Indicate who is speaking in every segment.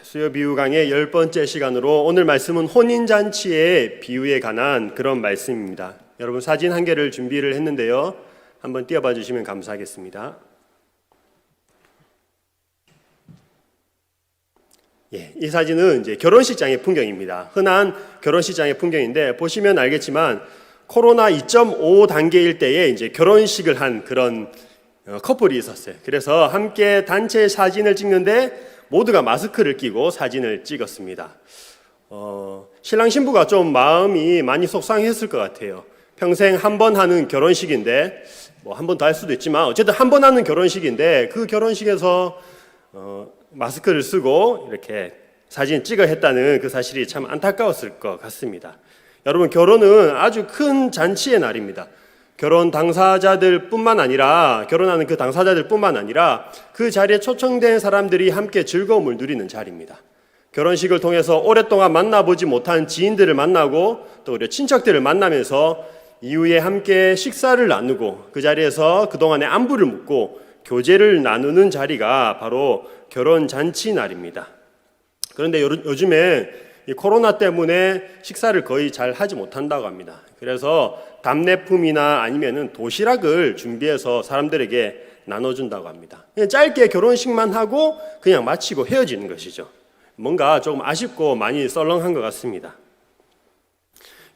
Speaker 1: 수요 비유 강의 10번째 시간으로 오늘 말씀은 혼인잔치의 비유에 관한 그런 말씀입니다. 여러분 사진 한 개를 준비를 했는데요. 한번 띄워봐 주시면 감사하겠습니다. 이 사진은 이제 결혼식장의 풍경입니다. 흔한 결혼식장의 풍경인데 보시면 알겠지만 코로나 2.5 단계일 때에 이제 결혼식을 한 그런 커플이 있었어요. 그래서 함께 단체 사진을 찍는데 모두가 마스크를 끼고 사진을 찍었습니다. 신랑 신부가 좀 마음이 많이 속상했을 것 같아요. 평생 한 번 하는 결혼식인데 한 번 더 할 수도 있지만 어쨌든 한 번 하는 결혼식인데 그 결혼식에서 마스크를 쓰고 이렇게 사진 찍어야 했다는 그 사실이 참 안타까웠을 것 같습니다. 여러분, 결혼은 아주 큰 잔치의 날입니다. 결혼 당사자들 뿐만 아니라, 결혼하는 그 당사자들 뿐만 아니라 그 자리에 초청된 사람들이 함께 즐거움을 누리는 자리입니다. 결혼식을 통해서 오랫동안 만나보지 못한 지인들을 만나고 또 우리 친척들을 만나면서 이후에 함께 식사를 나누고 그 자리에서 그동안의 안부를 묻고 교제를 나누는 자리가 바로 결혼 잔치 날입니다. 그런데 요즘에 이 코로나 때문에 식사를 거의 잘 하지 못한다고 합니다. 그래서 답례품이나 아니면은 도시락을 준비해서 사람들에게 나눠준다고 합니다. 그냥 짧게 결혼식만 하고 그냥 마치고 헤어지는 것이죠. 뭔가 조금 아쉽고 많이 썰렁한 것 같습니다.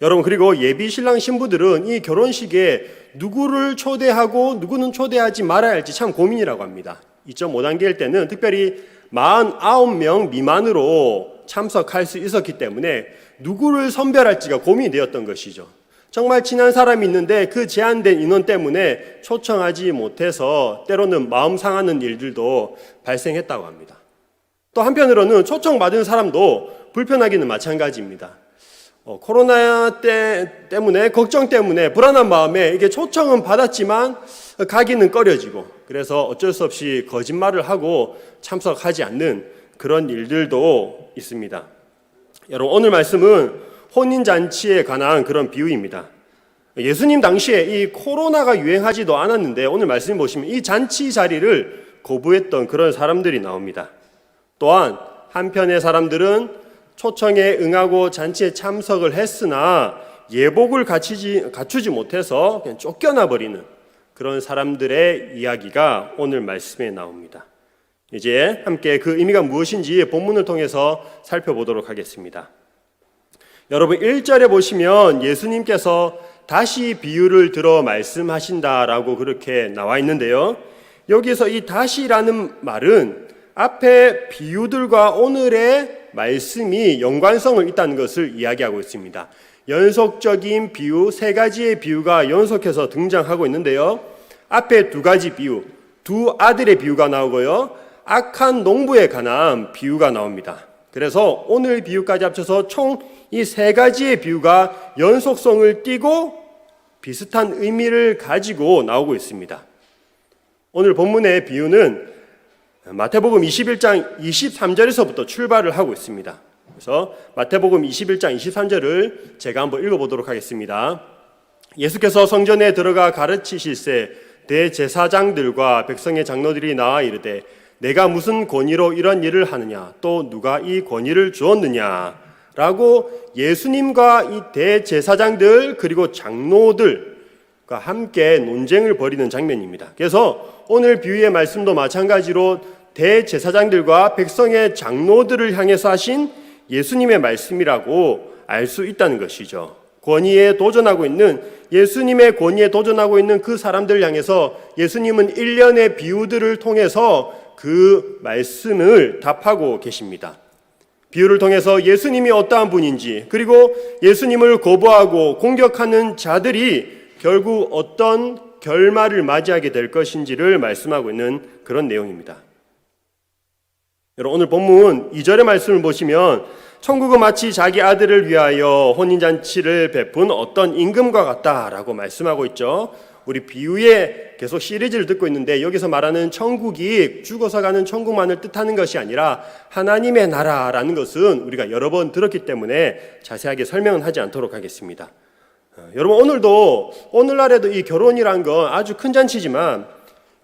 Speaker 1: 여러분, 그리고 예비 신랑 신부들은 이 결혼식에 누구를 초대하고 누구는 초대하지 말아야 할지 참 고민이라고 합니다. 2.5 단계일 때는 특별히 49명 미만으로 참석할 수 있었기 때문에 누구를 선별할지가 고민이 되었던 것이죠. 정말 친한 사람이 있는데 그 제한된 인원 때문에 초청하지 못해서 때로는 마음 상하는 일들도 발생했다고 합니다. 또 한편으로는 초청받은 사람도 불편하기는 마찬가지입니다. 코로나 때문에 걱정 때문에 불안한 마음에 이게 초청은 받았지만 가기는 꺼려지고 그래서 어쩔 수 없이 거짓말을 하고 참석하지 않는 그런 일들도 있습니다. 여러분, 오늘 말씀은 혼인잔치에 관한 그런 비유입니다. 예수님 당시에 이 코로나가 유행하지도 않았는데 오늘 말씀 보시면 이 잔치 자리를 거부했던 그런 사람들이 나옵니다. 또한 한편의 사람들은 초청에 응하고 잔치에 참석을 했으나 예복을 갖추지 못해서 그냥 쫓겨나 버리는 그런 사람들의 이야기가 오늘 말씀에 나옵니다. 이제 함께 그 의미가 무엇인지 본문을 통해서 살펴보도록 하겠습니다. 여러분, 1절에 보시면 예수님께서 다시 비유를 들어 말씀하신다라고 그렇게 나와 있는데요. 여기서 이 다시라는 말은 앞에 비유들과 오늘의 말씀이 연관성을 있다는 것을 이야기하고 있습니다. 연속적인 비유, 세 가지의 비유가 연속해서 등장하고 있는데요. 앞에 두 가지 비유, 두 아들의 비유가 나오고요. 악한 농부에 관한 비유가 나옵니다. 그래서 오늘 비유까지 합쳐서 총 이 세 가지의 비유가 연속성을 띠고 비슷한 의미를 가지고 나오고 있습니다. 오늘 본문의 비유는 마태복음 21장 23절에서부터 출발을 하고 있습니다. 그래서 마태복음 21장 23절을 제가 한번 읽어보도록 하겠습니다. 예수께서 성전에 들어가 가르치실새 대제사장들과 백성의 장로들이 나와 이르되 내가 무슨 권위로 이런 일을 하느냐 또 누가 이 권위를 주었느냐 라고 예수님과 이 대제사장들 그리고 장로들과 함께 논쟁을 벌이는 장면입니다. 그래서 오늘 비유의 말씀도 마찬가지로 대제사장들과 백성의 장로들을 향해서 하신 예수님의 말씀이라고 알 수 있다는 것이죠. 권위에 도전하고 있는 예수님의 권위에 도전하고 있는 그 사람들 향해서 예수님은 일련의 비유들을 통해서 그 말씀을 답하고 계십니다. 비유를 통해서 예수님이 어떠한 분인지 그리고 예수님을 거부하고 공격하는 자들이 결국 어떤 결말을 맞이하게 될 것인지를 말씀하고 있는 그런 내용입니다. 여러분, 오늘 본문 2절의 말씀을 보시면 천국은 마치 자기 아들을 위하여 혼인잔치를 베푼 어떤 임금과 같다라고 말씀하고 있죠. 우리 비유에 계속 시리즈를 듣고 있는데 여기서 말하는 천국이 죽어서 가는 천국만을 뜻하는 것이 아니라 하나님의 나라라는 것은 우리가 여러 번 들었기 때문에 자세하게 설명은 하지 않도록 하겠습니다. 여러분, 오늘날에도 이 결혼이란 건 아주 큰 잔치지만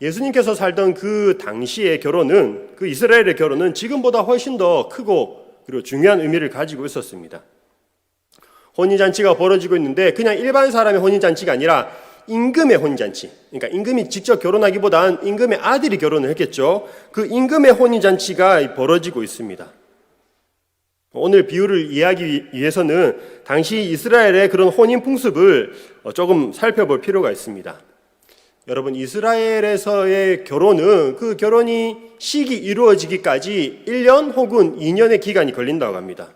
Speaker 1: 예수님께서 살던 그 당시의 결혼은, 그 이스라엘의 결혼은 지금보다 훨씬 더 크고 그리고 중요한 의미를 가지고 있었습니다. 혼인잔치가 벌어지고 있는데 그냥 일반 사람의 혼인잔치가 아니라 임금의 혼인잔치, 그러니까 임금이 직접 결혼하기보단 임금의 아들이 결혼을 했겠죠. 그 임금의 혼인잔치가 벌어지고 있습니다. 오늘 비유를 이해하기 위해서는 당시 이스라엘의 그런 혼인 풍습을 조금 살펴볼 필요가 있습니다. 여러분, 이스라엘에서의 결혼은 그 결혼이 시기 이루어지기까지 1년 혹은 2년의 기간이 걸린다고 합니다.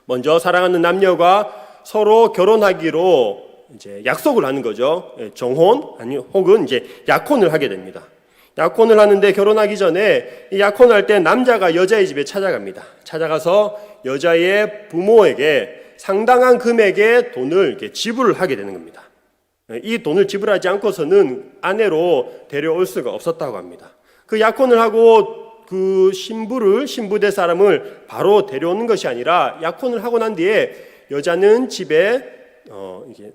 Speaker 1: 먼저 사랑하는 남녀가 서로 결혼하기로 이제 약속을 하는 거죠. 정혼 아니 혹은 이제 약혼을 하게 됩니다. 약혼을 하는데 결혼하기 전에 이 약혼을 할 때 남자가 여자의 집에 찾아갑니다. 찾아가서 여자의 부모에게 상당한 금액의 돈을 이렇게 지불을 하게 되는 겁니다. 이 돈을 지불하지 않고서는 아내로 데려올 수가 없었다고 합니다. 그 약혼을 하고 그 신부될 사람을 바로 데려오는 것이 아니라 약혼을 하고 난 뒤에 여자는 집에 이게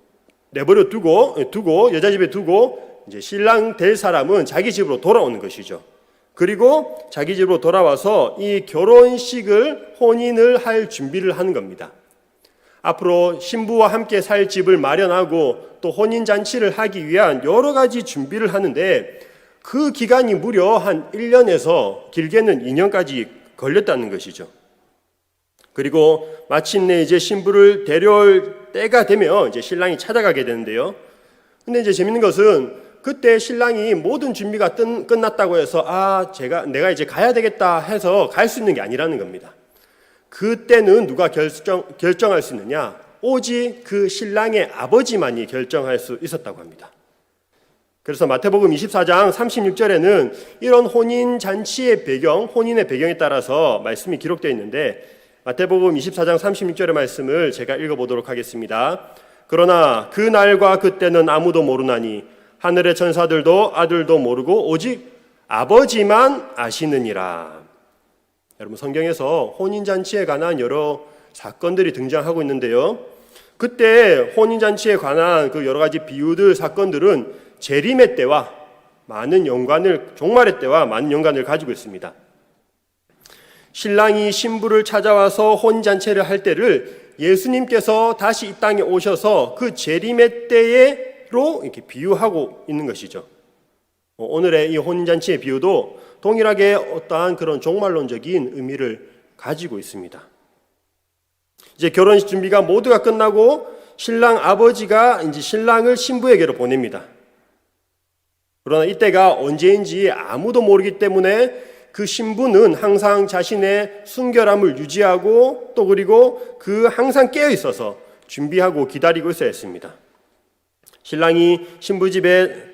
Speaker 1: 내버려 두고 여자 집에 두고 이제 신랑 될 사람은 자기 집으로 돌아오는 것이죠. 그리고 자기 집으로 돌아와서 이 결혼식을 혼인을 할 준비를 하는 겁니다. 앞으로 신부와 함께 살 집을 마련하고 또 혼인잔치를 하기 위한 여러 가지 준비를 하는데 그 기간이 무려 한 1년에서 길게는 2년까지 걸렸다는 것이죠. 그리고 마침내 이제 신부를 데려올 때가 되면 이제 신랑이 찾아가게 되는데요. 근데 이제 재밌는 것은 그때 신랑이 모든 준비가 끝났다고 해서 내가 이제 가야 되겠다 해서 갈 수 있는 게 아니라는 겁니다. 그때는 누가 결정할 수 있느냐? 오직 그 신랑의 아버지만이 결정할 수 있었다고 합니다. 그래서 마태복음 24장 36절에는 이런 혼인잔치의 혼인의 배경에 따라서 말씀이 기록되어 있는데 마태복음 24장 36절의 말씀을 제가 읽어보도록 하겠습니다. 그러나 그 날과 그때는 아무도 모르나니 하늘의 천사들도 아들도 모르고 오직 아버지만 아시느니라. 여러분, 성경에서 혼인잔치에 관한 여러 사건들이 등장하고 있는데요. 그때 혼인잔치에 관한 그 여러 가지 비유들, 사건들은 재림의 때와 종말의 때와 많은 연관을 가지고 있습니다. 신랑이 신부를 찾아와서 혼인잔치를 할 때를 예수님께서 다시 이 땅에 오셔서 그 재림의 때로 이렇게 비유하고 있는 것이죠. 오늘의 이 혼인잔치의 비유도 동일하게 어떠한 그런 종말론적인 의미를 가지고 있습니다. 이제 결혼식 준비가 모두가 끝나고 신랑 아버지가 이제 신랑을 신부에게로 보냅니다. 그러나 이때가 언제인지 아무도 모르기 때문에 그 신부는 항상 자신의 순결함을 유지하고 또 그리고 항상 깨어 있어서 준비하고 기다리고 있어야 했습니다. 신랑이 신부 집에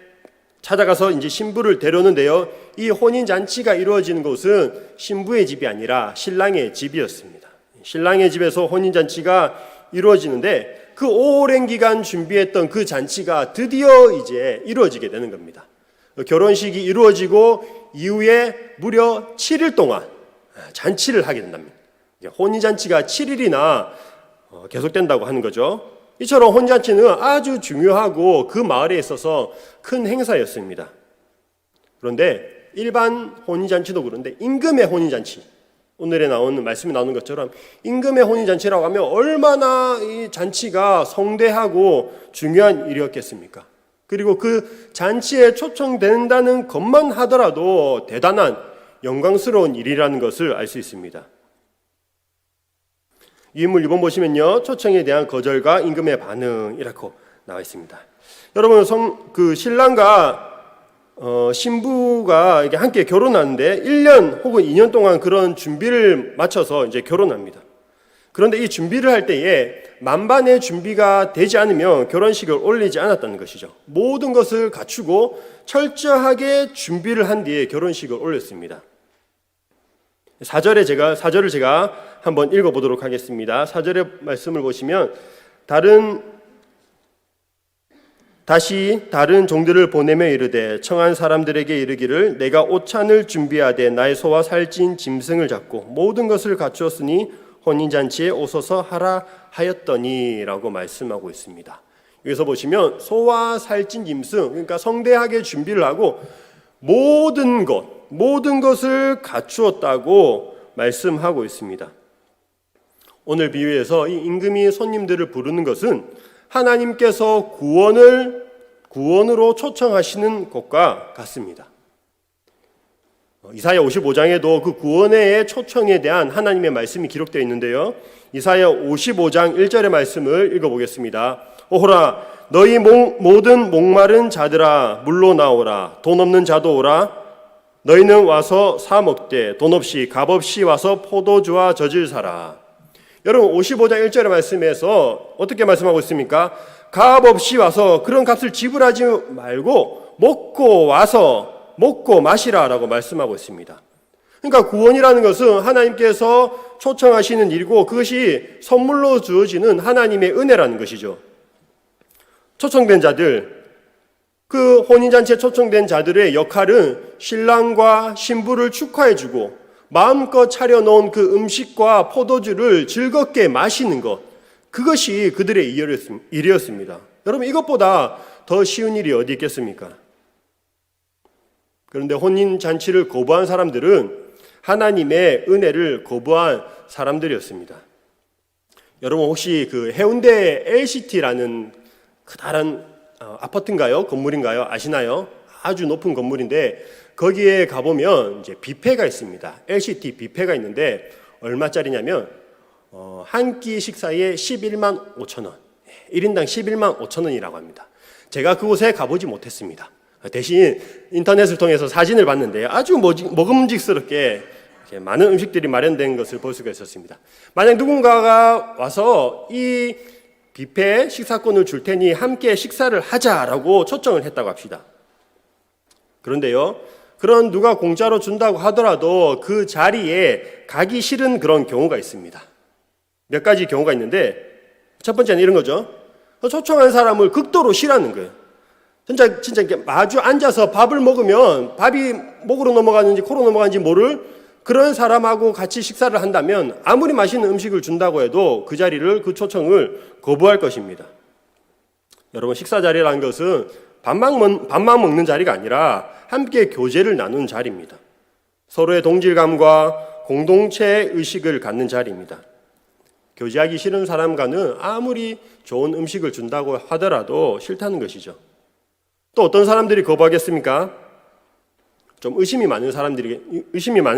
Speaker 1: 찾아가서 이제 신부를 데려오는데요. 이 혼인잔치가 이루어지는 곳은 신부의 집이 아니라 신랑의 집이었습니다. 신랑의 집에서 혼인잔치가 이루어지는데 그 오랜 기간 준비했던 그 잔치가 드디어 이제 이루어지게 되는 겁니다. 결혼식이 이루어지고 이후에 무려 7일 동안 잔치를 하게 된답니다. 혼인잔치가 7일이나 계속된다고 하는 거죠. 이처럼 혼인잔치는 아주 중요하고 그 마을에 있어서 큰 행사였습니다. 그런데 일반 혼인잔치도 그런데 임금의 혼인잔치, 오늘에 말씀에 나오는 것처럼 임금의 혼인잔치라고 하면 얼마나 이 잔치가 성대하고 중요한 일이었겠습니까? 그리고 그 잔치에 초청된다는 것만 하더라도 대단한 영광스러운 일이라는 것을 알 수 있습니다. 이 인물 2번 보시면요, 초청에 대한 거절과 임금의 반응이라고 나와 있습니다. 여러분, 신랑과 신부가 이렇게 함께 결혼하는데 1년 혹은 2년 동안 그런 준비를 마쳐서 이제 결혼합니다. 그런데 이 준비를 할 때에 만반의 준비가 되지 않으면 결혼식을 올리지 않았다는 것이죠. 모든 것을 갖추고 철저하게 준비를 한 뒤에 결혼식을 올렸습니다. 4절을 제가 한번 읽어보도록 하겠습니다. 4절의 말씀을 보시면 다시 다른 종들을 보내며 이르되 청한 사람들에게 이르기를 내가 오찬을 준비하되 나의 소와 살찐 짐승을 잡고 모든 것을 갖추었으니 혼인잔치에 오소서 하라 하였더니 라고 말씀하고 있습니다. 여기서 보시면 소와 살찐 짐승, 그러니까 성대하게 준비를 하고 모든 것을 갖추었다고 말씀하고 있습니다. 오늘 비유에서 이 임금이 손님들을 부르는 것은 하나님께서 구원으로 초청하시는 것과 같습니다. 이사야 55장에도 그 구원의 초청에 대한 하나님의 말씀이 기록되어 있는데요. 이사야 55장 1절의 말씀을 읽어보겠습니다. 오호라 너희 모든 목마른 자들아 물로 나오라. 돈 없는 자도 오라. 너희는 와서 사 먹되 돈 없이 값 없이 와서 포도주와 젖을 사라. 여러분 55장 1절의 말씀에서 어떻게 말씀하고 있습니까? 값 없이 와서 그런 값을 지불하지 말고 먹고 마시라라고 말씀하고 있습니다. 그러니까 구원이라는 것은 하나님께서 초청하시는 일이고 그것이 선물로 주어지는 하나님의 은혜라는 것이죠. 초청된 자들, 그 혼인잔치에 초청된 자들의 역할은 신랑과 신부를 축하해주고 마음껏 차려놓은 그 음식과 포도주를 즐겁게 마시는 것, 그것이 그들의 일이었습니다. 여러분 이것보다 더 쉬운 일이 어디 있겠습니까? 그런데 혼인잔치를 거부한 사람들은 하나님의 은혜를 거부한 사람들이었습니다. 여러분 혹시 그 해운대 LCT라는 크다란 아파트인가요? 건물인가요? 아시나요? 아주 높은 건물인데 거기에 가보면 이제 뷔페가 있습니다. LCT 뷔페가 있는데 얼마짜리냐면 한 끼 식사에 11만 5천 원, 1인당 11만 5천 원이라고 합니다. 제가 그곳에 가보지 못했습니다. 대신 인터넷을 통해서 사진을 봤는데 아주 먹음직스럽게 많은 음식들이 마련된 것을 볼 수가 있었습니다. 만약 누군가가 와서 이 뷔페 식사권을 줄 테니 함께 식사를 하자라고 초청을 했다고 합시다. 그런데요, 그런 누가 공짜로 준다고 하더라도 그 자리에 가기 싫은 그런 경우가 있습니다. 몇 가지 경우가 있는데 첫 번째는 이런 거죠. 초청한 사람을 극도로 싫어하는 거예요. 진짜 이렇게 마주 앉아서 밥을 먹으면 밥이 목으로 넘어가는지 코로 넘어가는지 모를 그런 사람하고 같이 식사를 한다면 아무리 맛있는 음식을 준다고 해도 그 자리를, 그 초청을 거부할 것입니다. 여러분 식사 자리라는 것은 밥만 먹는 자리가 아니라 함께 교제를 나누는 자리입니다. 서로의 동질감과 공동체 의식을 갖는 자리입니다. 교제하기 싫은 사람과는 아무리 좋은 음식을 준다고 하더라도 싫다는 것이죠. 또 어떤 사람들이 거부하겠습니까? 좀 의심이 많은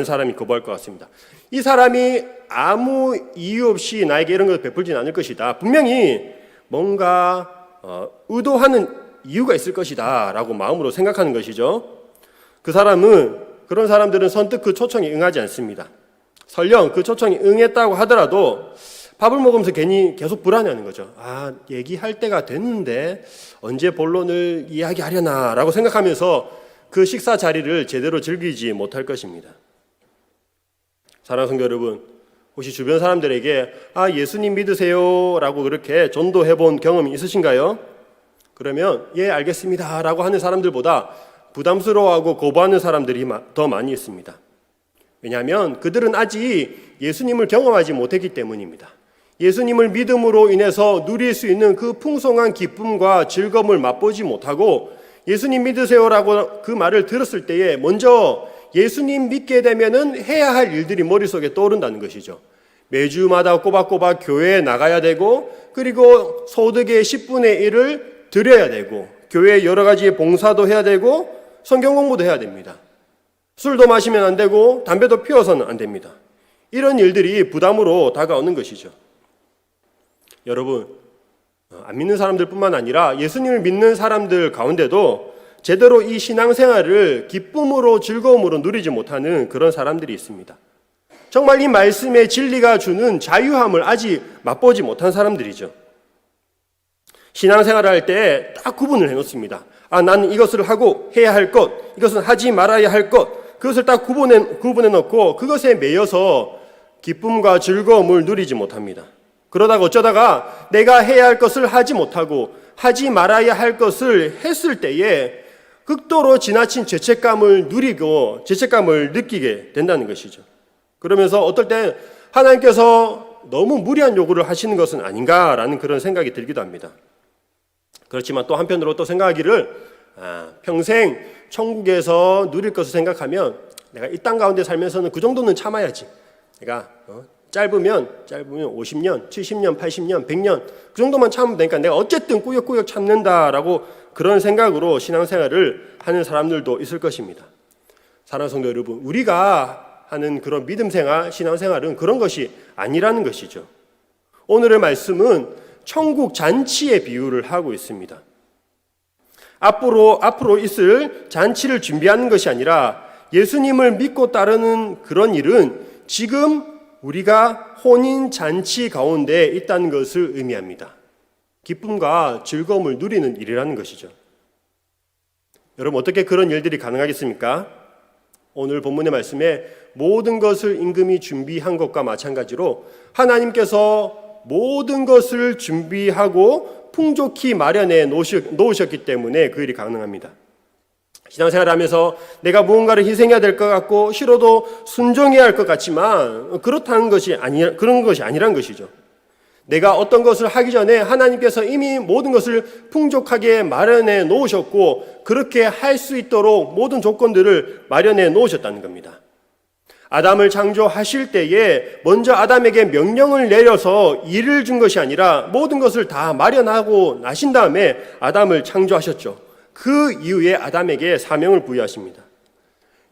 Speaker 1: 사람이 거부할 것 같습니다. 이 사람이 아무 이유 없이 나에게 이런 것을 베풀지는 않을 것이다. 분명히 뭔가 의도하는 이유가 있을 것이다 라고 마음으로 생각하는 것이죠. 그런 사람들은 선뜻 그 초청에 응하지 않습니다. 설령 그 초청에 응했다고 하더라도 밥을 먹으면서 괜히 계속 불안해하는 거죠. 얘기할 때가 됐는데 언제 본론을 이야기하려나 라고 생각하면서 그 식사 자리를 제대로 즐기지 못할 것입니다. 사랑하는 성도 여러분, 혹시 주변 사람들에게 예수님 믿으세요 라고 그렇게 전도해 본 경험이 있으신가요? 그러면 예 알겠습니다 라고 하는 사람들보다 부담스러워하고 거부하는 사람들이 더 많이 있습니다. 왜냐하면 그들은 아직 예수님을 경험하지 못했기 때문입니다. 예수님을 믿음으로 인해서 누릴 수 있는 그 풍성한 기쁨과 즐거움을 맛보지 못하고 예수님 믿으세요라고 그 말을 들었을 때에 먼저 예수님 믿게 되면은 해야 할 일들이 머릿속에 떠오른다는 것이죠. 매주마다 꼬박꼬박 교회에 나가야 되고 그리고 소득의 10분의 1을 드려야 되고 교회에 여러 가지 봉사도 해야 되고 성경 공부도 해야 됩니다. 술도 마시면 안 되고 담배도 피워서는 안 됩니다. 이런 일들이 부담으로 다가오는 것이죠. 여러분, 안 믿는 사람들뿐만 아니라 예수님을 믿는 사람들 가운데도 제대로 이 신앙생활을 기쁨으로 즐거움으로 누리지 못하는 그런 사람들이 있습니다. 정말 이 말씀의 진리가 주는 자유함을 아직 맛보지 못한 사람들이죠. 신앙생활을 할 때 딱 구분을 해놓습니다. 나는 이것을 하고 해야 할 것, 이것은 하지 말아야 할 것, 그것을 딱 구분해 놓고 그것에 매여서 기쁨과 즐거움을 누리지 못합니다. 그러다가 어쩌다가 내가 해야 할 것을 하지 못하고 하지 말아야 할 것을 했을 때에 극도로 지나친 죄책감을 느끼게 된다는 것이죠. 그러면서 어떨 때 하나님께서 너무 무리한 요구를 하시는 것은 아닌가라는 그런 생각이 들기도 합니다. 그렇지만 또 한편으로 또 생각하기를 평생 천국에서 누릴 것을 생각하면 내가 이 땅 가운데 살면서는 그 정도는 참아야지. 내가 짧으면 50년, 70년, 80년, 100년 그 정도만 참으면 되니까 내가 어쨌든 꾸역꾸역 참는다라고 그런 생각으로 신앙생활을 하는 사람들도 있을 것입니다. 사랑하는 성도 여러분, 우리가 하는 그런 믿음생활, 신앙생활은 그런 것이 아니라는 것이죠. 오늘의 말씀은 천국 잔치의 비유를 하고 있습니다. 앞으로 있을 잔치를 준비하는 것이 아니라 예수님을 믿고 따르는 그런 일은 지금 우리가 혼인 잔치 가운데 있다는 것을 의미합니다. 기쁨과 즐거움을 누리는 일이라는 것이죠. 여러분, 어떻게 그런 일들이 가능하겠습니까? 오늘 본문의 말씀에 모든 것을 임금이 준비한 것과 마찬가지로 하나님께서 모든 것을 준비하고 풍족히 마련해 놓으셨기 때문에 그 일이 가능합니다. 신앙생활하면서 내가 무언가를 희생해야 될 것 같고 싫어도 순종해야 할 것 같지만 그런 것이 아니란 것이죠. 내가 어떤 것을 하기 전에 하나님께서 이미 모든 것을 풍족하게 마련해 놓으셨고 그렇게 할 수 있도록 모든 조건들을 마련해 놓으셨다는 겁니다. 아담을 창조하실 때에 먼저 아담에게 명령을 내려서 일을 준 것이 아니라 모든 것을 다 마련하고 나신 다음에 아담을 창조하셨죠. 그 이후에 아담에게 사명을 부여하십니다.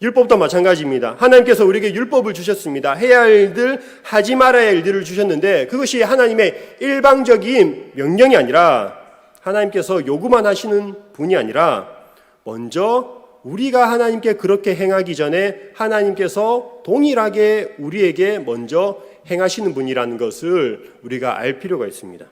Speaker 1: 율법도 마찬가지입니다. 하나님께서 우리에게 율법을 주셨습니다. 해야 할 일들, 하지 말아야 할 일들을 주셨는데 그것이 하나님의 일방적인 명령이 아니라 하나님께서 요구만 하시는 분이 아니라 먼저 우리가 하나님께 그렇게 행하기 전에 하나님께서 동일하게 우리에게 먼저 행하시는 분이라는 것을 우리가 알 필요가 있습니다.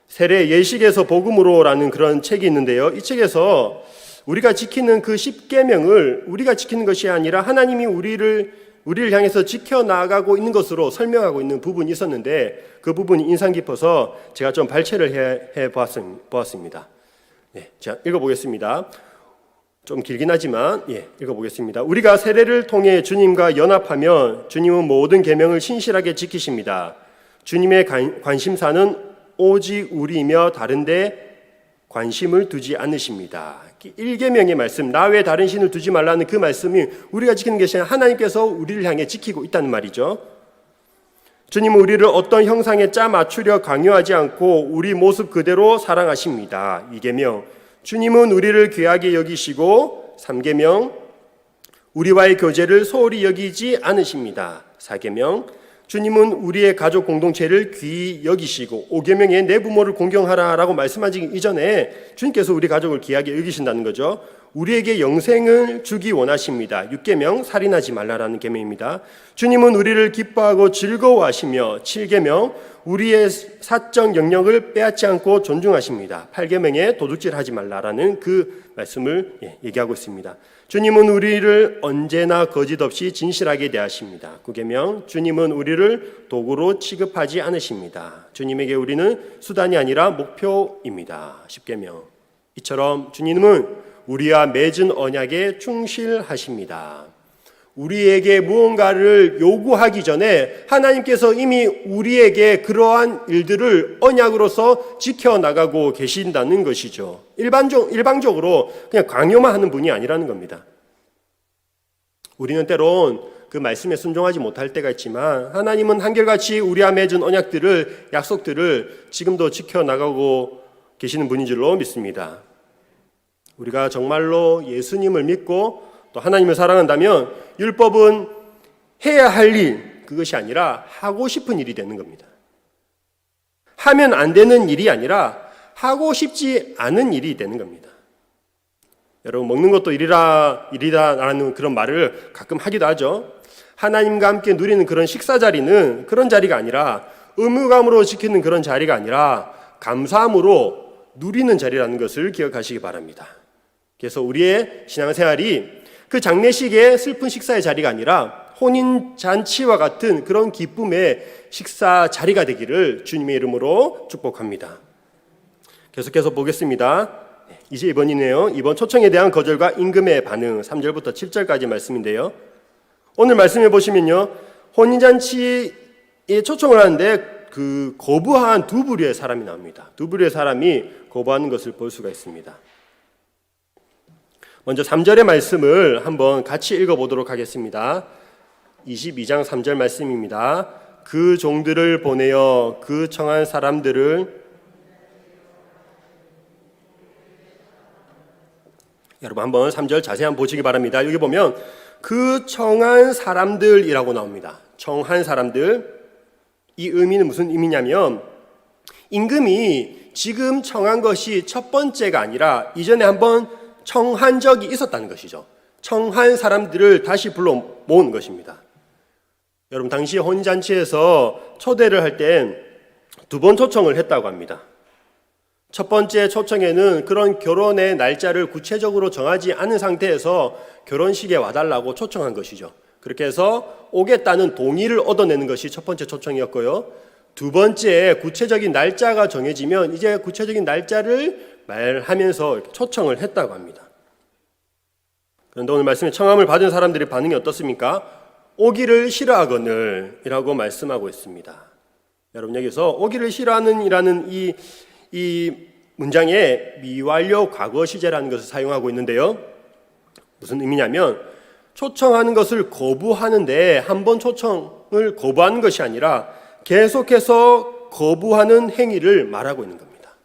Speaker 1: 세례 예식에서 복음으로라는 그런 책이 있는데요. 이 책에서 우리가 지키는 그 10계명을 우리가 지키는 것이 아니라 하나님이 우리를 향해서 지켜나가고 있는 것으로 설명하고 있는 부분이 있었는데 그 부분이 인상 깊어서 제가 좀 발췌를 해 보았습니다. 자, 읽어보겠습니다. 좀 길긴 하지만 읽어보겠습니다. 우리가 세례를 통해 주님과 연합하면 주님은 모든 계명을 신실하게 지키십니다. 주님의 관심사는 오직 우리이며 다른데 관심을 두지 않으십니다. 1계명의 말씀, 나 외에 다른 신을 두지 말라는 그 말씀이 우리가 지키는 것이 아니라 하나님께서 우리를 향해 지키고 있다는 말이죠. 주님은 우리를 어떤 형상에 짜 맞추려 강요하지 않고 우리 모습 그대로 사랑하십니다. 2계명, 주님은 우리를 귀하게 여기시고 3계명, 우리와의 교제를 소홀히 여기지 않으십니다. 4계명, 주님은 우리의 가족 공동체를 귀히 여기시고 5계명에 내 부모를 공경하라라고 말씀하시기 이전에 주님께서 우리 가족을 귀하게 여기신다는 거죠. 우리에게 영생을 주기 원하십니다. 6계명 살인하지 말라라는 계명입니다. 주님은 우리를 기뻐하고 즐거워하시며 7계명 우리의 사적 영역을 빼앗지 않고 존중하십니다. 8계명에 도둑질하지 말라라는 그 말씀을 얘기하고 있습니다. 주님은 우리를 언제나 거짓 없이 진실하게 대하십니다. 9계명 주님은 우리를 도구로 취급하지 않으십니다. 주님에게 우리는 수단이 아니라 목표입니다. 10계명 이처럼 주님은 우리와 맺은 언약에 충실하십니다. 우리에게 무언가를 요구하기 전에 하나님께서 이미 우리에게 그러한 일들을 언약으로서 지켜나가고 계신다는 것이죠. 일방적으로 그냥 강요만 하는 분이 아니라는 겁니다. 우리는 때론 그 말씀에 순종하지 못할 때가 있지만 하나님은 한결같이 우리와 맺은 언약들을, 약속들을 지금도 지켜나가고 계시는 분인 줄로 믿습니다. 우리가 정말로 예수님을 믿고 또 하나님을 사랑한다면 율법은 해야 할 일, 그것이 아니라 하고 싶은 일이 되는 겁니다. 하면 안 되는 일이 아니라 하고 싶지 않은 일이 되는 겁니다. 여러분, 먹는 것도 일이다라는 그런 말을 가끔 하기도 하죠. 하나님과 함께 누리는 그런 식사 자리는 그런 자리가 아니라 의무감으로 지키는 그런 자리가 아니라 감사함으로 누리는 자리라는 것을 기억하시기 바랍니다. 그래서 우리의 신앙생활이 그 장례식의 슬픈 식사의 자리가 아니라 혼인잔치와 같은 그런 기쁨의 식사 자리가 되기를 주님의 이름으로 축복합니다. 계속해서 보겠습니다. 이제 2번이네요. 2번 초청에 대한 거절과 임금의 반응 3절부터 7절까지 말씀인데요. 오늘 말씀해 보시면요. 혼인잔치에 초청을 하는데 그 거부한 두 부류의 사람이 나옵니다. 두 부류의 사람이 거부하는 것을 볼 수가 있습니다. 먼저 3절의 말씀을 한번 같이 읽어보도록 하겠습니다. 22장 3절 말씀입니다. 그 종들을 보내어 그 청한 사람들을 여러분 한번 3절 자세히 한번 보시기 바랍니다. 여기 보면 그 청한 사람들이라고 나옵니다. 청한 사람들. 이 의미는 무슨 의미냐면 임금이 지금 청한 것이 첫 번째가 아니라 이전에 한번 청한 적이 있었다는 것이죠. 청한 사람들을 다시 불러 모은 것입니다. 여러분 당시 혼인잔치에서 초대를 할 땐 두 번 초청을 했다고 합니다. 첫 번째 초청에는 그런 결혼의 날짜를 구체적으로 정하지 않은 상태에서 결혼식에 와달라고 초청한 것이죠. 그렇게 해서 오겠다는 동의를 얻어내는 것이 첫 번째 초청이었고요. 두 번째 구체적인 날짜가 정해지면 이제 구체적인 날짜를 말하면서 초청을 했다고 합니다. 그런데 오늘 말씀에 청함을 받은 사람들의 반응이 어떻습니까? 오기를 싫어하거늘 이라고 말씀하고 있습니다. 여러분 여기서 오기를 싫어하는 이라는 이 문장에 미완료 과거 시제라는 것을 사용하고 있는데요. 무슨 의미냐면 초청하는 것을 거부하는데 한 번 초청을 거부하는 것이 아니라 계속해서 거부하는 행위를 말하고 있는 겁니다.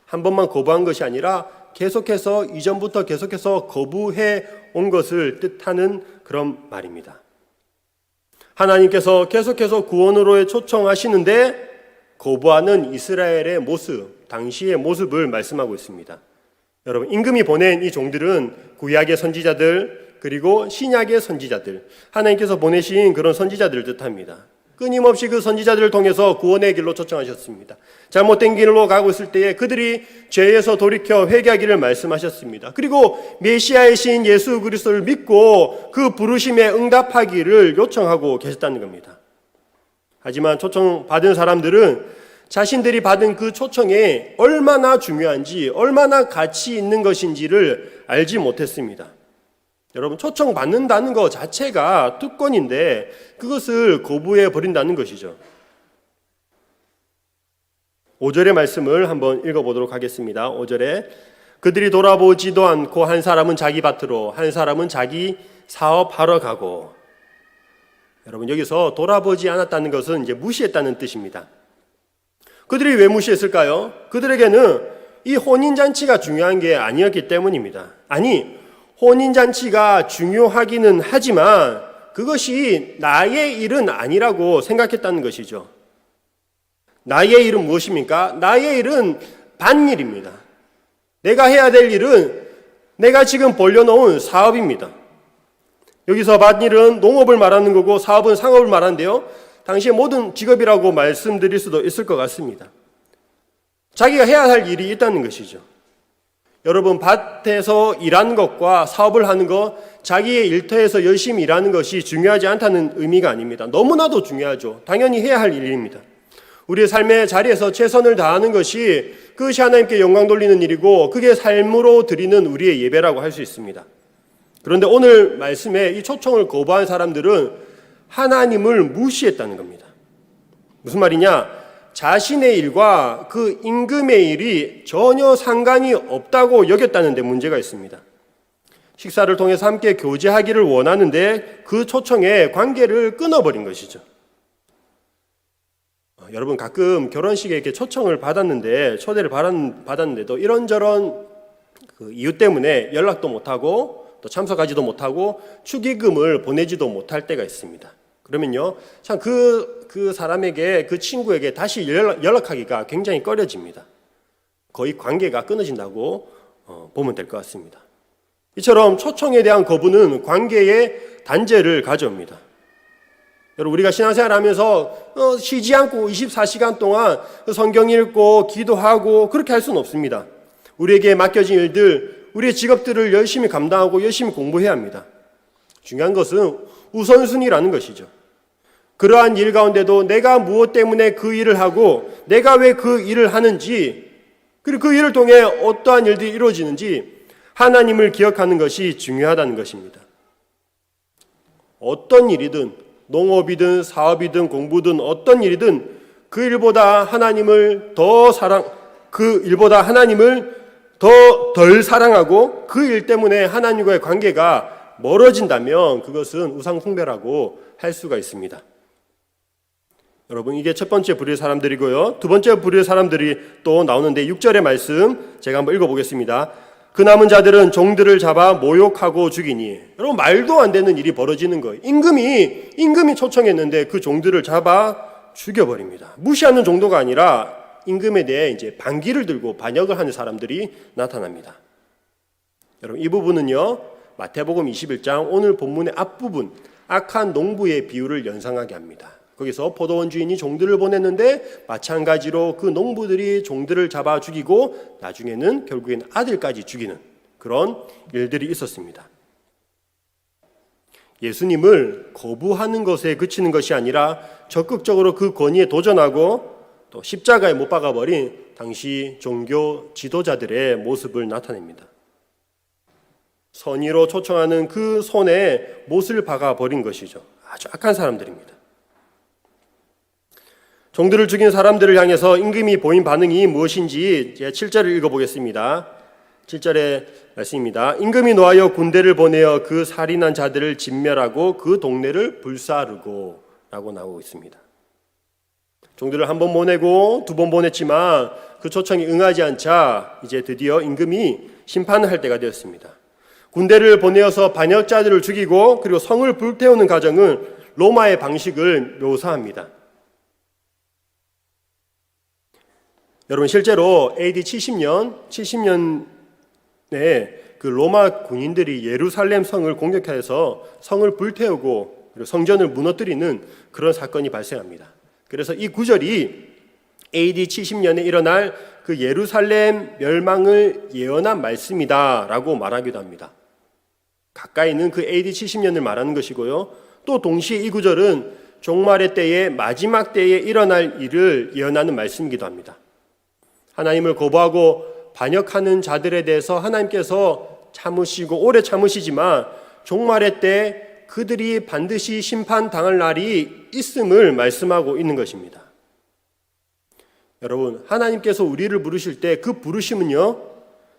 Speaker 1: 한 번만 거부한 것이 아니라 계속해서 이전부터 계속해서 거부해 온 것을 뜻하는 그런 말입니다. 하나님께서 계속해서 구원으로의 초청하시는데 거부하는 이스라엘의 모습, 당시의 모습을 말씀하고 있습니다. 여러분 임금이 보낸 이 종들은 구약의 선지자들 그리고 신약의 선지자들, 하나님께서 보내신 그런 선지자들을 뜻합니다. 끊임없이 그 선지자들을 통해서 구원의 길로 초청하셨습니다. 잘못된 길로 가고 있을 때에 그들이 죄에서 돌이켜 회개하기를 말씀하셨습니다. 그리고 메시아이신 예수 그리스도를 믿고 그 부르심에 응답하기를 요청하고 계셨다는 겁니다. 하지만 초청받은 사람들은 자신들이 받은 그 초청에 얼마나 중요한지, 얼마나 가치 있는 것인지를 알지 못했습니다. 여러분 초청받는다는 것 자체가 특권인데 그것을 거부해 버린다는 것이죠. 5절의 말씀을 한번 읽어보도록 하겠습니다. 5절에 그들이 돌아보지도 않고 한 사람은 자기 밭으로 한 사람은 자기 사업하러 가고. 여러분 여기서 돌아보지 않았다는 것은 이제 무시했다는 뜻입니다. 그들이 왜 무시했을까요? 그들에게는 이 혼인잔치가 중요한 게 아니었기 때문입니다. 아니 혼인잔치가 중요하기는 하지만 그것이 나의 일은 아니라고 생각했다는 것이죠. 나의 일은 무엇입니까? 나의 일은 밭일입니다. 내가 해야 될 일은 내가 지금 벌려놓은 사업입니다. 여기서 밭일은 농업을 말하는 거고 사업은 상업을 말하는데요. 당시의 모든 직업이라고 말씀드릴 수도 있을 것 같습니다. 자기가 해야 할 일이 있다는 것이죠. 여러분 밭에서 일하는 것과 사업을 하는 것, 자기의 일터에서 열심히 일하는 것이 중요하지 않다는 의미가 아닙니다. 너무나도 중요하죠. 당연히 해야 할 일입니다. 우리의 삶의 자리에서 최선을 다하는 것이 그것이 하나님께 영광 돌리는 일이고 그게 삶으로 드리는 우리의 예배라고 할 수 있습니다. 그런데 오늘 말씀에 이 초청을 거부한 사람들은 하나님을 무시했다는 겁니다. 무슨 말이냐? 자신의 일과 그 임금의 일이 전혀 상관이 없다고 여겼다는 데 문제가 있습니다. 식사를 통해서 함께 교제하기를 원하는데 그 초청에 관계를 끊어버린 것이죠. 여러분 가끔 결혼식에 이렇게 초청을 받았는데 초대를 받았는데도 이런저런 그 이유 때문에 연락도 못하고 또 참석하지도 못하고 축의금을 보내지도 못할 때가 있습니다. 그러면요, 참 그 사람에게, 그 친구에게 다시 연락하기가 굉장히 꺼려집니다. 거의 관계가 끊어진다고 보면 될 것 같습니다. 이처럼 초청에 대한 거부는 관계의 단절을 가져옵니다. 여러분 우리가 신앙생활 하면서 쉬지 않고 24시간 동안 성경 읽고 기도하고 그렇게 할 수는 없습니다. 우리에게 맡겨진 일들, 우리의 직업들을 열심히 감당하고 열심히 공부해야 합니다. 중요한 것은 우선순위라는 것이죠. 그러한 일 가운데도 내가 무엇 때문에 그 일을 하고 내가 왜 그 일을 하는지 그리고 그 일을 통해 어떠한 일들이 이루어지는지 하나님을 기억하는 것이 중요하다는 것입니다. 어떤 일이든 농업이든 사업이든 공부든 어떤 일이든 그 일보다 하나님을 더 덜 사랑하고 그 일 때문에 하나님과의 관계가 멀어진다면 그것은 우상숭배라고 할 수가 있습니다. 여러분, 이게 첫 번째 부류의 사람들이고요. 두 번째 부류의 사람들이 또 나오는데 6절의 말씀 제가 한번 읽어보겠습니다. 그 남은 자들은 종들을 잡아 모욕하고 죽이니. 여러분, 말도 안 되는 일이 벌어지는 거예요. 임금이 초청했는데 그 종들을 잡아 죽여버립니다. 무시하는 정도가 아니라 임금에 대해 이제 반기를 들고 반역을 하는 사람들이 나타납니다. 여러분, 이 부분은요, 마태복음 21장 오늘 본문의 앞부분 악한 농부의 비유를 연상하게 합니다. 거기서 포도원 주인이 종들을 보냈는데 마찬가지로 그 농부들이 종들을 잡아 죽이고 나중에는 결국에는 아들까지 죽이는 그런 일들이 있었습니다. 예수님을 거부하는 것에 그치는 것이 아니라 적극적으로 그 권위에 도전하고 또 십자가에 못 박아버린 당시 종교 지도자들의 모습을 나타냅니다. 선의로 초청하는 그 손에 못을 박아버린 것이죠. 아주 악한 사람들입니다. 종들을 죽인 사람들을 향해서 임금이 보인 반응이 무엇인지 제가 7절을 읽어보겠습니다. 7절의 말씀입니다. 임금이 노하여 군대를 보내어 그 살인한 자들을 진멸하고 그 동네를 불사르고 라고 나오고 있습니다. 종들을 한 번 보내고 두 번 보냈지만 그 초청이 응하지 않자 이제 드디어 임금이 심판을 할 때가 되었습니다. 군대를 보내어서 반역자들을 죽이고 그리고 성을 불태우는 과정은 로마의 방식을 묘사합니다. 여러분, 실제로 AD 70년에 그 로마 군인들이 예루살렘 성을 공격해서 성을 불태우고 그리고 성전을 무너뜨리는 그런 사건이 발생합니다. 그래서 이 구절이 AD 70년에 일어날 그 예루살렘 멸망을 예언한 말씀이다라고 말하기도 합니다. 가까이 있는 그 AD 70년을 말하는 것이고요. 또 동시에 이 구절은 종말의 때에 마지막 때에 일어날 일을 예언하는 말씀이기도 합니다. 하나님을 거부하고 반역하는 자들에 대해서 하나님께서 참으시고 오래 참으시지만 종말의 때 그들이 반드시 심판당할 날이 있음을 말씀하고 있는 것입니다. 여러분, 하나님께서 우리를 부르실 때 그 부르심은요,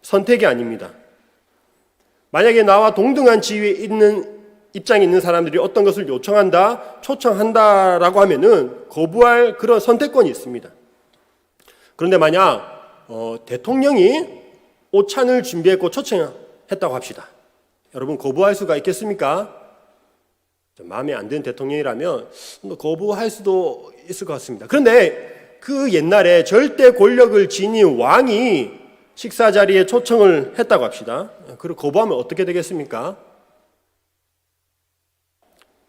Speaker 1: 선택이 아닙니다. 만약에 나와 동등한 지위에 있는 입장에 있는 사람들이 어떤 것을 요청한다, 초청한다라고 하면은 거부할 그런 선택권이 있습니다. 그런데 만약 대통령이 오찬을 준비했고 초청했다고 합시다. 여러분, 거부할 수가 있겠습니까? 마음에 안 드는 대통령이라면 거부할 수도 있을 것 같습니다. 그런데 그 옛날에 절대 권력을 지닌 왕이 식사 자리에 초청을 했다고 합시다. 그리고 거부하면 어떻게 되겠습니까?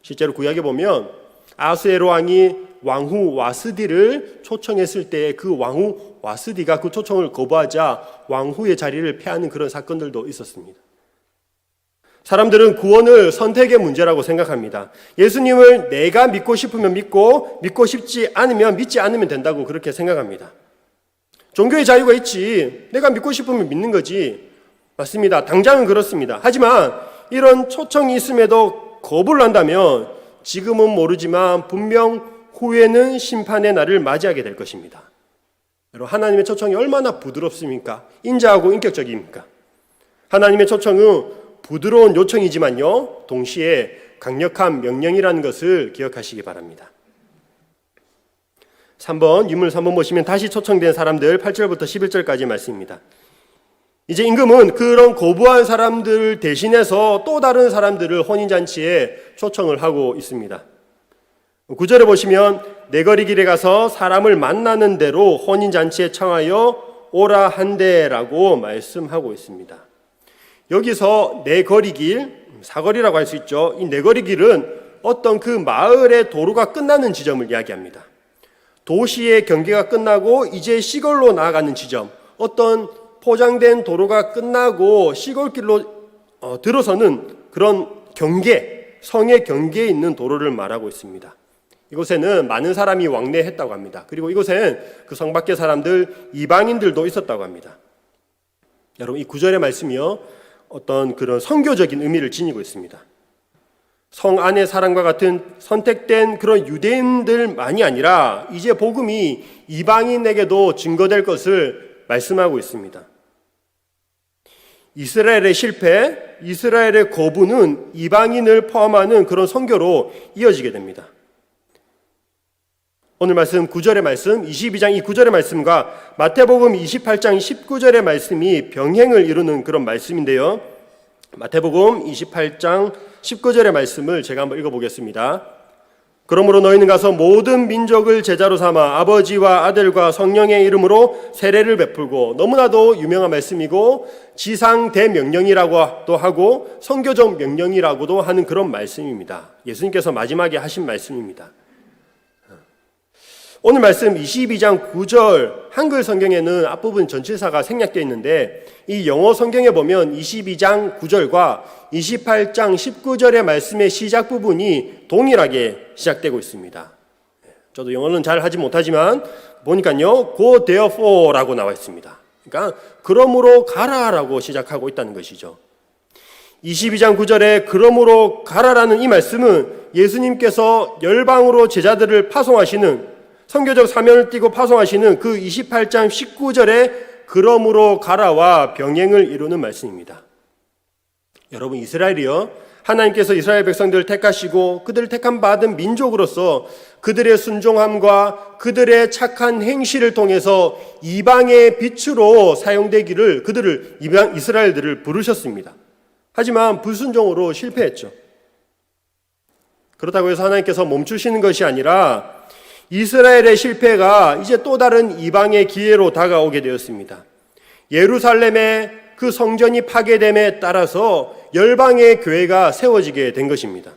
Speaker 1: 실제로 구약에 보면 아수에로 왕이 왕후 와스디를 초청했을 때 그 왕후 와스디가 그 초청을 거부하자 왕후의 자리를 패하는 그런 사건들도 있었습니다. 사람들은 구원을 선택의 문제라고 생각합니다. 예수님을 내가 믿고 싶으면 믿고 싶지 않으면 믿지 않으면 된다고 그렇게 생각합니다. 종교의 자유가 있지. 내가 믿고 싶으면 믿는 거지. 맞습니다. 당장은 그렇습니다. 하지만 이런 초청이 있음에도 거부를 한다면 지금은 모르지만 분명 후에는 심판의 날을 맞이하게 될 것입니다. 여러분, 하나님의 초청이 얼마나 부드럽습니까? 인자하고 인격적입니까? 하나님의 초청은 부드러운 요청이지만요, 동시에 강력한 명령이라는 것을 기억하시기 바랍니다. 3번, 유물 3번 보시면 다시 초청된 사람들 8절부터 11절까지 말씀입니다. 이제 임금은 그런 거부한 사람들 대신해서 또 다른 사람들을 혼인잔치에 초청을 하고 있습니다. 9절에 보시면 내거리 길에 가서 사람을 만나는 대로 혼인잔치에 청하여 오라 한대라고 말씀하고 있습니다. 여기서 내거리 길, 사거리라고 할 수 있죠. 이 내거리 길은 어떤 그 마을의 도로가 끝나는 지점을 이야기합니다. 도시의 경계가 끝나고 이제 시골로 나아가는 지점, 어떤 포장된 도로가 끝나고 시골길로 들어서는 그런 경계, 성의 경계에 있는 도로를 말하고 있습니다. 이곳에는 많은 사람이 왕래했다고 합니다. 그리고 이곳엔 그 성 밖의 사람들, 이방인들도 있었다고 합니다. 여러분, 이 9절의 말씀이요, 어떤 그런 선교적인 의미를 지니고 있습니다. 성 안의 사람과 같은 선택된 그런 유대인들만이 아니라 이제 복음이 이방인에게도 증거될 것을 말씀하고 있습니다. 이스라엘의 실패, 이스라엘의 거부는 이방인을 포함하는 그런 선교로 이어지게 됩니다. 오늘 말씀 9절의 말씀, 22장 이 9절의 말씀과 마태복음 28장 19절의 말씀이 병행을 이루는 그런 말씀인데요. 마태복음 28장 19절의 말씀을 제가 한번 읽어보겠습니다. 그러므로 너희는 가서 모든 민족을 제자로 삼아 아버지와 아들과 성령의 이름으로 세례를 베풀고, 너무나도 유명한 말씀이고 지상 대명령이라고도 하고 선교적 명령이라고도 하는 그런 말씀입니다. 예수님께서 마지막에 하신 말씀입니다. 오늘 말씀 22장 9절 한글 성경에는 앞부분 전치사가 생략되어 있는데 이 영어 성경에 보면 22장 9절과 28장 19절의 말씀의 시작 부분이 동일하게 시작되고 있습니다. 저도 영어는 잘 하지 못하지만 보니까요, go therefore라고 나와 있습니다. 그러니까 그러므로 가라라고 시작하고 있다는 것이죠. 22장 9절에 그러므로 가라라는 이 말씀은 예수님께서 열방으로 제자들을 파송하시는, 선교적 사명을 띠고 파송하시는 그 28장 19절에 그러므로 가라와 병행을 이루는 말씀입니다. 여러분, 이스라엘이요, 하나님께서 이스라엘 백성들을 택하시고 그들을 택함 받은 민족으로서 그들의 순종함과 그들의 착한 행실을 통해서 이방의 빛으로 사용되기를, 그들을, 이스라엘들을 부르셨습니다. 하지만 불순종으로 실패했죠. 그렇다고 해서 하나님께서 멈추시는 것이 아니라 이스라엘의 실패가 이제 또 다른 이방의 기회로 다가오게 되었습니다. 예루살렘의 그 성전이 파괴됨에 따라서 열방의 교회가 세워지게 된 것입니다.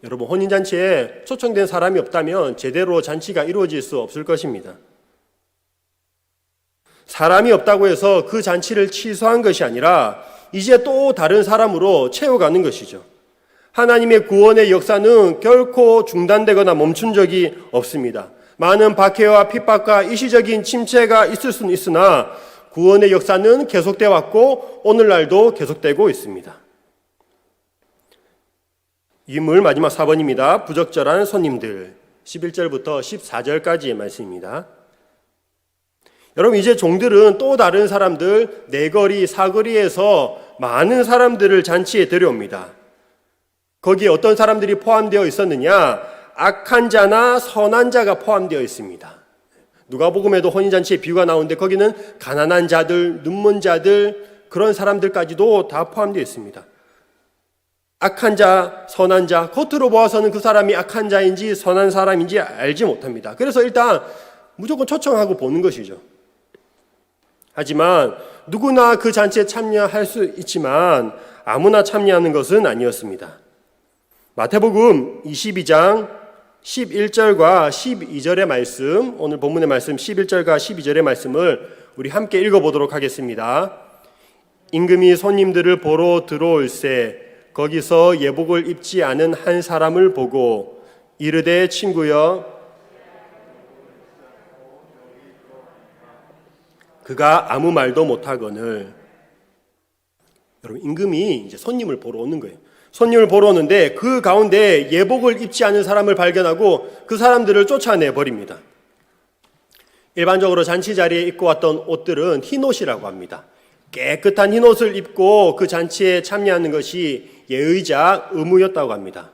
Speaker 1: 여러분, 혼인잔치에 초청된 사람이 없다면 제대로 잔치가 이루어질 수 없을 것입니다. 사람이 없다고 해서 그 잔치를 취소한 것이 아니라 이제 또 다른 사람으로 채워가는 것이죠. 하나님의 구원의 역사는 결코 중단되거나 멈춘 적이 없습니다. 많은 박해와 핍박과 일시적인 침체가 있을 수는 있으나 구원의 역사는 계속되어 왔고 오늘날도 계속되고 있습니다. 인물 마지막 4번입니다. 부적절한 손님들. 11절부터 14절까지의 말씀입니다. 여러분, 이제 종들은 또 다른 사람들, 내거리, 사거리에서 많은 사람들을 잔치에 데려옵니다. 거기에 어떤 사람들이 포함되어 있었느냐? 악한 자나 선한 자가 포함되어 있습니다. 누가복음에도 혼인잔치의 비유가 나오는데 거기는 가난한 자들, 눈먼 자들, 그런 사람들까지도 다 포함되어 있습니다. 악한 자, 선한 자, 겉으로 보아서는 그 사람이 악한 자인지 선한 사람인지 알지 못합니다. 그래서 일단 무조건 초청하고 보는 것이죠. 하지만 누구나 그 잔치에 참여할 수 있지만 아무나 참여하는 것은 아니었습니다. 마태복음 22장 11절과 12절의 말씀, 오늘 본문의 말씀 11절과 12절의 말씀을 우리 함께 읽어보도록 하겠습니다. 임금이 손님들을 보러 들어올세 거기서 예복을 입지 않은 한 사람을 보고 이르되 친구여, 그가 아무 말도 못하거늘. 여러분, 임금이 이제 손님을 보러 오는 거예요. 손님을 보러 오는데 그 가운데 예복을 입지 않은 사람을 발견하고 그 사람들을 쫓아내 버립니다. 일반적으로 잔치 자리에 입고 왔던 옷들은 흰옷이라고 합니다. 깨끗한 흰옷을 입고 그 잔치에 참여하는 것이 예의자 의무였다고 합니다.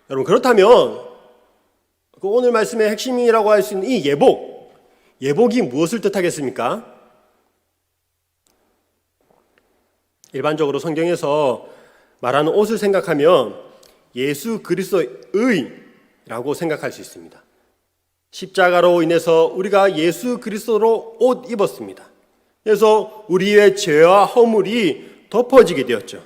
Speaker 1: 여러분, 그렇다면 그 오늘 말씀의 핵심이라고 할 수 있는 이 예복이 무엇을 뜻하겠습니까? 일반적으로 성경에서 말하는 옷을 생각하면 예수 그리스도의 의라고 생각할 수 있습니다. 십자가로 인해서 우리가 예수 그리스도로 옷 입었습니다. 그래서 우리의 죄와 허물이 덮어지게 되었죠.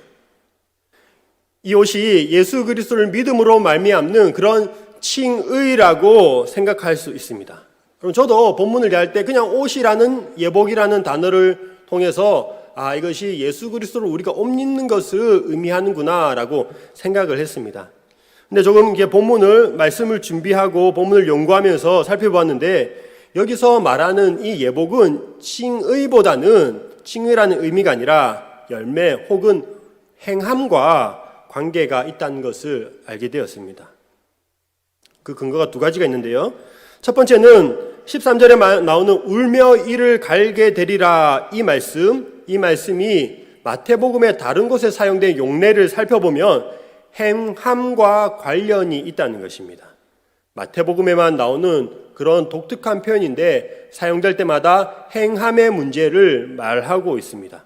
Speaker 1: 이 옷이 예수 그리스도를 믿음으로 말미암는 그런 칭의라고 생각할 수 있습니다. 그럼 저도 본문을 대할 때 그냥 옷이라는, 예복이라는 단어를 통해서 이것이 예수 그리스도를 우리가 옷 입는 것을 의미하는구나 라고 생각을 했습니다. 근데 조금 이게 본문을, 말씀을 준비하고 본문을 연구하면서 살펴보았는데 여기서 말하는 이 예복은 칭의보다는, 칭의라는 의미가 아니라 열매 혹은 행함과 관계가 있다는 것을 알게 되었습니다. 그 근거가 두 가지가 있는데요. 첫 번째는 13절에 나오는 울며 이를 갈게 되리라 이 말씀이 마태복음의 다른 곳에 사용된 용례를 살펴보면 행함과 관련이 있다는 것입니다. 마태복음에만 나오는 그런 독특한 표현인데 사용될 때마다 행함의 문제를 말하고 있습니다.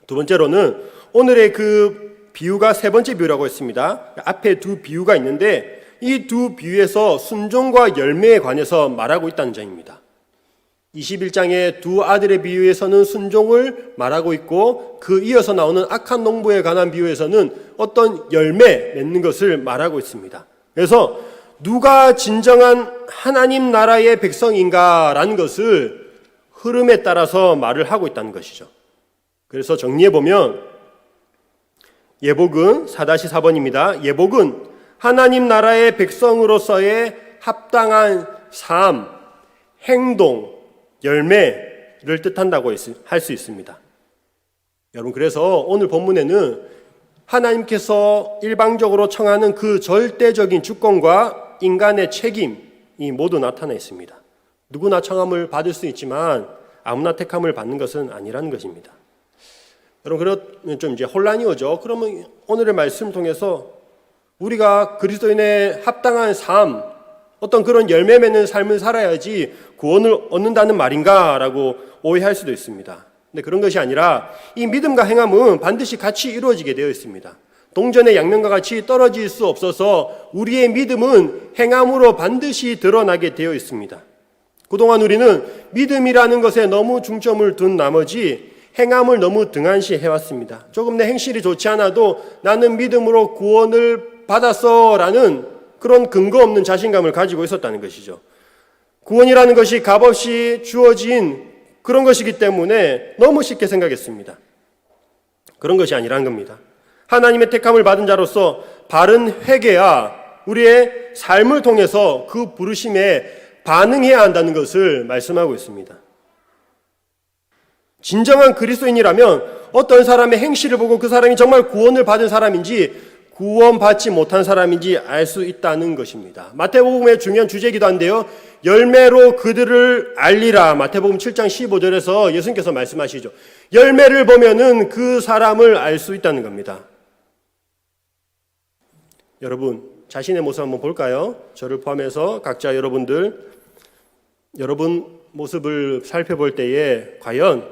Speaker 1: 두 번째로는 오늘의 그 비유가 세 번째 비유라고 했습니다. 앞에 두 비유가 있는데 이 두 비유에서 순종과 열매에 관해서 말하고 있다는 점입니다. 21장의 두 아들의 비유에서는 순종을 말하고 있고 그 이어서 나오는 악한 농부에 관한 비유에서는 어떤 열매 맺는 것을 말하고 있습니다. 그래서 누가 진정한 하나님 나라의 백성인가라는 것을 흐름에 따라서 말을 하고 있다는 것이죠. 그래서 정리해보면 예복은 4-4번입니다. 예복은 하나님 나라의 백성으로서의 합당한 삶, 행동, 열매를 뜻한다고 할 수 있습니다. 여러분, 그래서 오늘 본문에는 하나님께서 일방적으로 청하는 그 절대적인 주권과 인간의 책임이 모두 나타나 있습니다. 누구나 청함을 받을 수 있지만 아무나 택함을 받는 것은 아니라는 것입니다. 여러분, 그러면 좀 이제 혼란이 오죠. 그러면 오늘의 말씀 통해서 우리가 그리스도인의 합당한 삶, 어떤 그런 열매 맺는 삶을 살아야지 구원을 얻는다는 말인가라고 오해할 수도 있습니다. 근데 그런 것이 아니라 이 믿음과 행함은 반드시 같이 이루어지게 되어 있습니다. 동전의 양면과 같이 떨어질 수 없어서 우리의 믿음은 행함으로 반드시 드러나게 되어 있습니다. 그동안 우리는 믿음이라는 것에 너무 중점을 둔 나머지 행함을 너무 등한시 해왔습니다. 조금 내 행실이 좋지 않아도 나는 믿음으로 구원을 받았어라는 그런 근거 없는 자신감을 가지고 있었다는 것이죠. 구원이라는 것이 값없이 주어진 그런 것이기 때문에 너무 쉽게 생각했습니다. 그런 것이 아니라는 겁니다. 하나님의 택함을 받은 자로서 바른 회개야 우리의 삶을 통해서 그 부르심에 반응해야 한다는 것을 말씀하고 있습니다. 진정한 그리스도인이라면 어떤 사람의 행실을 보고 그 사람이 정말 구원을 받은 사람인지 구원받지 못한 사람인지 알 수 있다는 것입니다. 마태복음의 중요한 주제이기도 한데요. 열매로 그들을 알리라. 마태복음 7장 15절에서 예수님께서 말씀하시죠. 열매를 보면은 그 사람을 알 수 있다는 겁니다. 여러분, 자신의 모습 한번 볼까요? 저를 포함해서 각자 여러분 모습을 살펴볼 때에 과연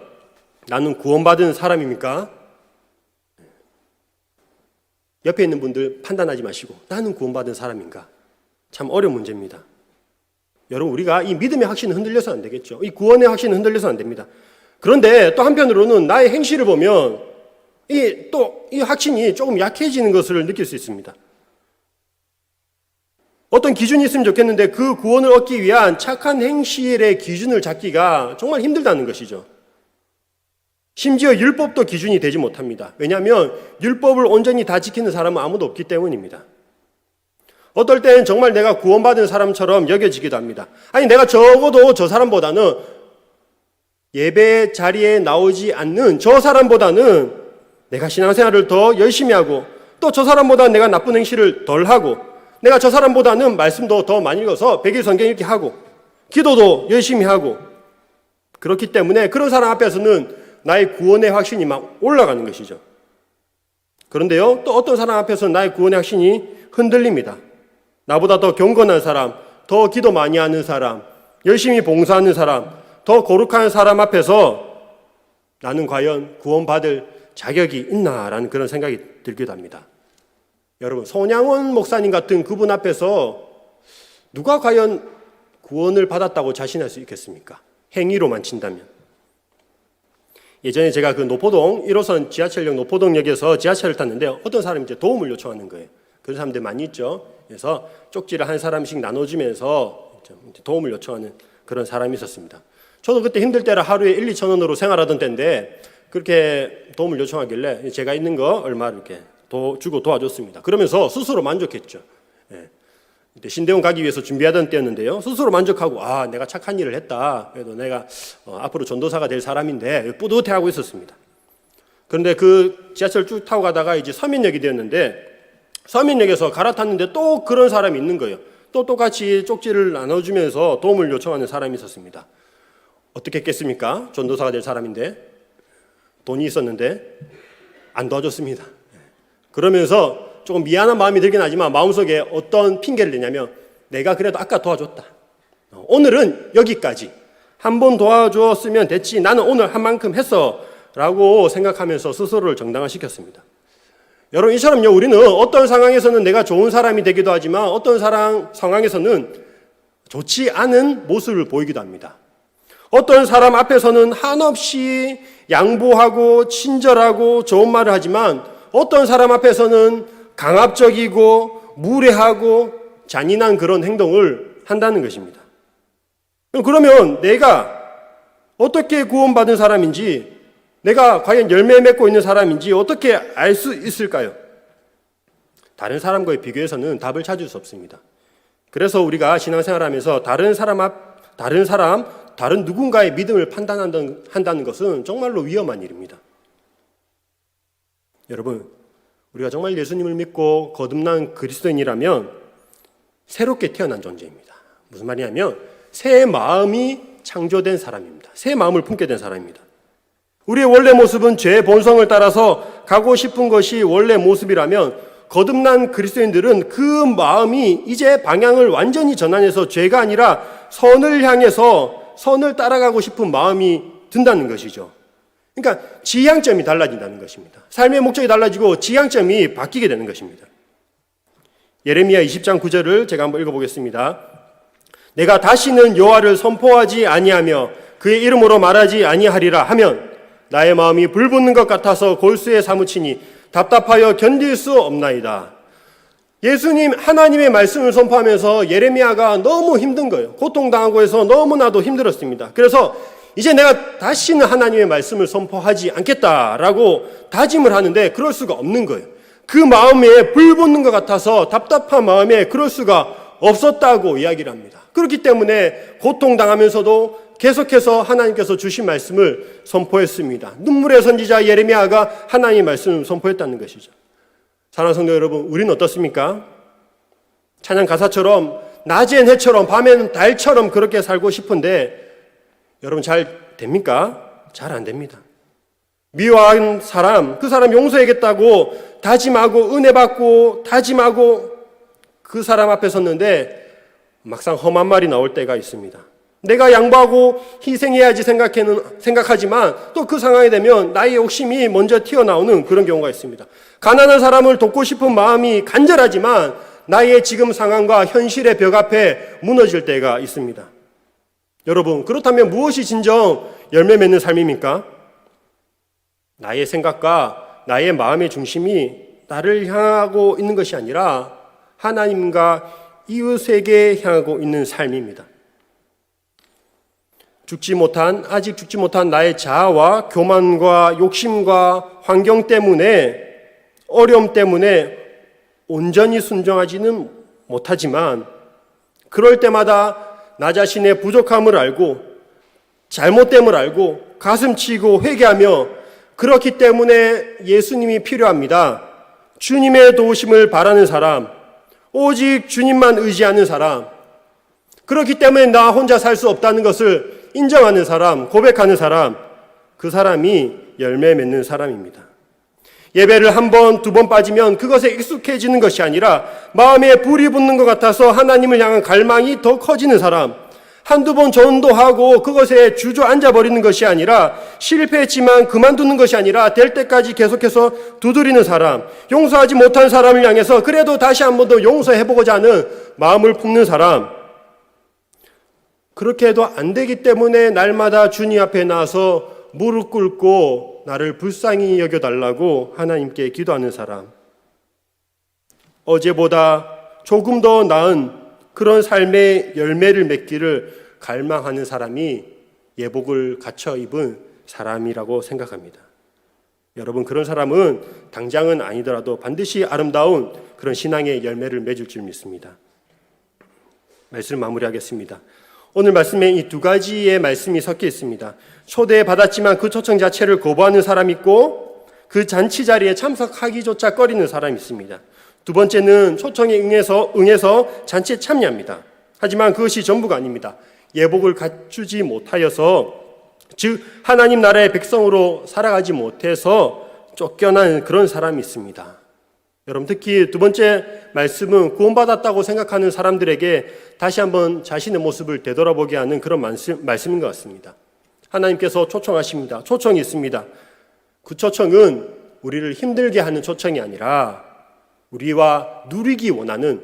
Speaker 1: 나는 구원받은 사람입니까? 옆에 있는 분들 판단하지 마시고 나는 구원받은 사람인가? 참 어려운 문제입니다. 여러분, 우리가 이 믿음의 확신은 흔들려서 안 되겠죠. 이 구원의 확신은 흔들려서 안 됩니다. 그런데 또 한편으로는 나의 행실을 보면 이 확신이 조금 약해지는 것을 느낄 수 있습니다. 어떤 기준이 있으면 좋겠는데 그 구원을 얻기 위한 착한 행실의 기준을 잡기가 정말 힘들다는 것이죠. 심지어 율법도 기준이 되지 못합니다. 왜냐하면 율법을 온전히 다 지키는 사람은 아무도 없기 때문입니다. 어떨 때는 정말 내가 구원받은 사람처럼 여겨지기도 합니다. 아니, 내가 적어도 저 사람보다는 예배 자리에 나오지 않는 저 사람보다는 내가 신앙생활을 더 열심히 하고 또 저 사람보다는 내가 나쁜 행실을 덜 하고 내가 저 사람보다는 말씀도 더 많이 읽어서 백일 성경 읽기 하고 기도도 열심히 하고 그렇기 때문에 그런 사람 앞에서는 나의 구원의 확신이 막 올라가는 것이죠. 그런데요, 또 어떤 사람 앞에서는 나의 구원의 확신이 흔들립니다. 나보다 더 경건한 사람, 더 기도 많이 하는 사람, 열심히 봉사하는 사람, 더 거룩한 사람 앞에서 나는 과연 구원받을 자격이 있나라는 그런 생각이 들기도 합니다. 여러분, 손양원 목사님 같은 그분 앞에서 누가 과연 구원을 받았다고 자신할 수 있겠습니까? 행위로만 친다면. 예전에 제가 그 노포동 1호선 지하철역 노포동역에서 지하철을 탔는데 어떤 사람이 이제 도움을 요청하는 거예요. 그런 사람들 많이 있죠. 그래서 쪽지를 한 사람씩 나눠주면서 도움을 요청하는 그런 사람이 있었습니다. 저도 그때 힘들 때라 하루에 1-2천 원으로 생활하던 때인데 그렇게 도움을 요청하길래 제가 있는 거 얼마 이렇게 주고 도와줬습니다. 그러면서 스스로 만족했죠. 신대원 가기 위해서 준비하던 때였는데요. 스스로 만족하고 내가 착한 일을 했다. 그래도 내가 앞으로 전도사가 될 사람인데 뿌듯해하고 있었습니다. 그런데 그 지하철 쭉 타고 가다가 이제 서민역이 되었는데 서민역에서 갈아탔는데 또 그런 사람이 있는 거예요. 또 똑같이 쪽지를 나눠주면서 도움을 요청하는 사람이 있었습니다. 어떻게 했겠습니까? 전도사가 될 사람인데 돈이 있었는데 안 도와줬습니다. 그러면서 조금 미안한 마음이 들긴 하지만 마음속에 어떤 핑계를 내냐면 내가 그래도 아까 도와줬다. 오늘은 여기까지. 한 번 도와줬으면 됐지. 나는 오늘 한 만큼 했어. 라고 생각하면서 스스로를 정당화시켰습니다. 여러분 이처럼요 우리는 어떤 상황에서는 내가 좋은 사람이 되기도 하지만 어떤 상황에서는 좋지 않은 모습을 보이기도 합니다. 어떤 사람 앞에서는 한없이 양보하고 친절하고 좋은 말을 하지만 어떤 사람 앞에서는 강압적이고 무례하고 잔인한 그런 행동을 한다는 것입니다. 그러면 내가 어떻게 구원받은 사람인지 내가 과연 열매 맺고 있는 사람인지 어떻게 알 수 있을까요? 다른 사람과의 비교해서는 답을 찾을 수 없습니다. 그래서 우리가 신앙생활하면서 다른 누군가의 믿음을 판단한다는 것은 정말로 위험한 일입니다. 여러분, 우리가 정말 예수님을 믿고 거듭난 그리스도인이라면 새롭게 태어난 존재입니다. 무슨 말이냐면 새 마음이 창조된 사람입니다. 새 마음을 품게 된 사람입니다. 우리의 원래 모습은 죄의 본성을 따라서 가고 싶은 것이 원래 모습이라면 거듭난 그리스도인들은 그 마음이 이제 방향을 완전히 전환해서 죄가 아니라 선을 향해서 선을 따라가고 싶은 마음이 든다는 것이죠. 그러니까 지향점이 달라진다는 것입니다. 삶의 목적이 달라지고 지향점이 바뀌게 되는 것입니다. 예레미야 20장 9절을 제가 한번 읽어보겠습니다. 내가 다시는 여호와를 선포하지 아니하며 그의 이름으로 말하지 아니하리라 하면 나의 마음이 불붙는 것 같아서 골수에 사무치니 답답하여 견딜 수 없나이다. 예수님 하나님의 말씀을 선포하면서 예레미야가 너무 힘든 거예요. 고통당하고 해서 너무나도 힘들었습니다. 그래서 이제 내가 다시는 하나님의 말씀을 선포하지 않겠다라고 다짐을 하는데 그럴 수가 없는 거예요. 그 마음에 불붙는 것 같아서 답답한 마음에 그럴 수가 없었다고 이야기를 합니다. 그렇기 때문에 고통당하면서도 계속해서 하나님께서 주신 말씀을 선포했습니다. 눈물의 선지자 예레미야가 하나님의 말씀을 선포했다는 것이죠. 사랑하는 성도 여러분, 우리는 어떻습니까? 찬양 가사처럼 낮엔 해처럼 밤에는 달처럼 그렇게 살고 싶은데 여러분 잘 됩니까? 잘 안 됩니다. 미워한 사람, 그 사람 용서해야겠다고 다짐하고 은혜 받고 다짐하고 그 사람 앞에 섰는데 막상 험한 말이 나올 때가 있습니다. 내가 양보하고 희생해야지 생각하지만 또 그 상황이 되면 나의 욕심이 먼저 튀어나오는 그런 경우가 있습니다. 가난한 사람을 돕고 싶은 마음이 간절하지만 나의 지금 상황과 현실의 벽 앞에 무너질 때가 있습니다. 여러분, 그렇다면 무엇이 진정 열매 맺는 삶입니까? 나의 생각과 나의 마음의 중심이 나를 향하고 있는 것이 아니라 하나님과 이웃에게 향하고 있는 삶입니다. 아직 죽지 못한 나의 자아와 교만과 욕심과 환경 때문에 어려움 때문에 온전히 순종하지는 못하지만 그럴 때마다 나 자신의 부족함을 알고 잘못됨을 알고 가슴치고 회개하며 그렇기 때문에 예수님이 필요합니다. 주님의 도우심을 바라는 사람, 오직 주님만 의지하는 사람, 그렇기 때문에 나 혼자 살 수 없다는 것을 인정하는 사람, 고백하는 사람, 그 사람이 열매 맺는 사람입니다. 예배를 한 번, 두 번 빠지면 그것에 익숙해지는 것이 아니라 마음에 불이 붙는 것 같아서 하나님을 향한 갈망이 더 커지는 사람, 한두 번 전도하고 그것에 주저앉아 버리는 것이 아니라 실패했지만 그만두는 것이 아니라 될 때까지 계속해서 두드리는 사람, 용서하지 못한 사람을 향해서 그래도 다시 한 번 더 용서해보고자 하는 마음을 품는 사람, 그렇게 해도 안 되기 때문에 날마다 주님 앞에 나와서 무릎 꿇고 나를 불쌍히 여겨달라고 하나님께 기도하는 사람, 어제보다 조금 더 나은 그런 삶의 열매를 맺기를 갈망하는 사람이 예복을 갖춰 입은 사람이라고 생각합니다. 여러분, 그런 사람은 당장은 아니더라도 반드시 아름다운 그런 신앙의 열매를 맺을 줄 믿습니다. 말씀을 마무리하겠습니다. 오늘 말씀에 이 두 가지의 말씀이 섞여 있습니다. 초대받았지만 그 초청 자체를 거부하는 사람이 있고 그 잔치 자리에 참석하기조차 꺼리는 사람이 있습니다. 두 번째는 초청에 응해서 잔치에 참여합니다. 하지만 그것이 전부가 아닙니다. 예복을 갖추지 못하여서, 즉 하나님 나라의 백성으로 살아가지 못해서 쫓겨난 그런 사람이 있습니다. 여러분, 특히 두 번째 말씀은 구원받았다고 생각하는 사람들에게 다시 한번 자신의 모습을 되돌아보게 하는 그런 말씀인 것 같습니다. 하나님께서 초청하십니다. 초청이 있습니다. 그 초청은 우리를 힘들게 하는 초청이 아니라 우리와 누리기 원하는,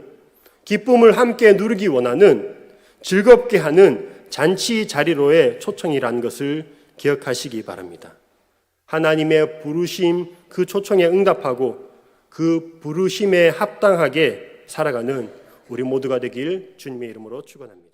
Speaker 1: 기쁨을 함께 누리기 원하는, 즐겁게 하는 잔치 자리로의 초청이라는 것을 기억하시기 바랍니다. 하나님의 부르심, 그 초청에 응답하고 그 부르심에 합당하게 살아가는 우리 모두가 되길 주님의 이름으로 축원합니다.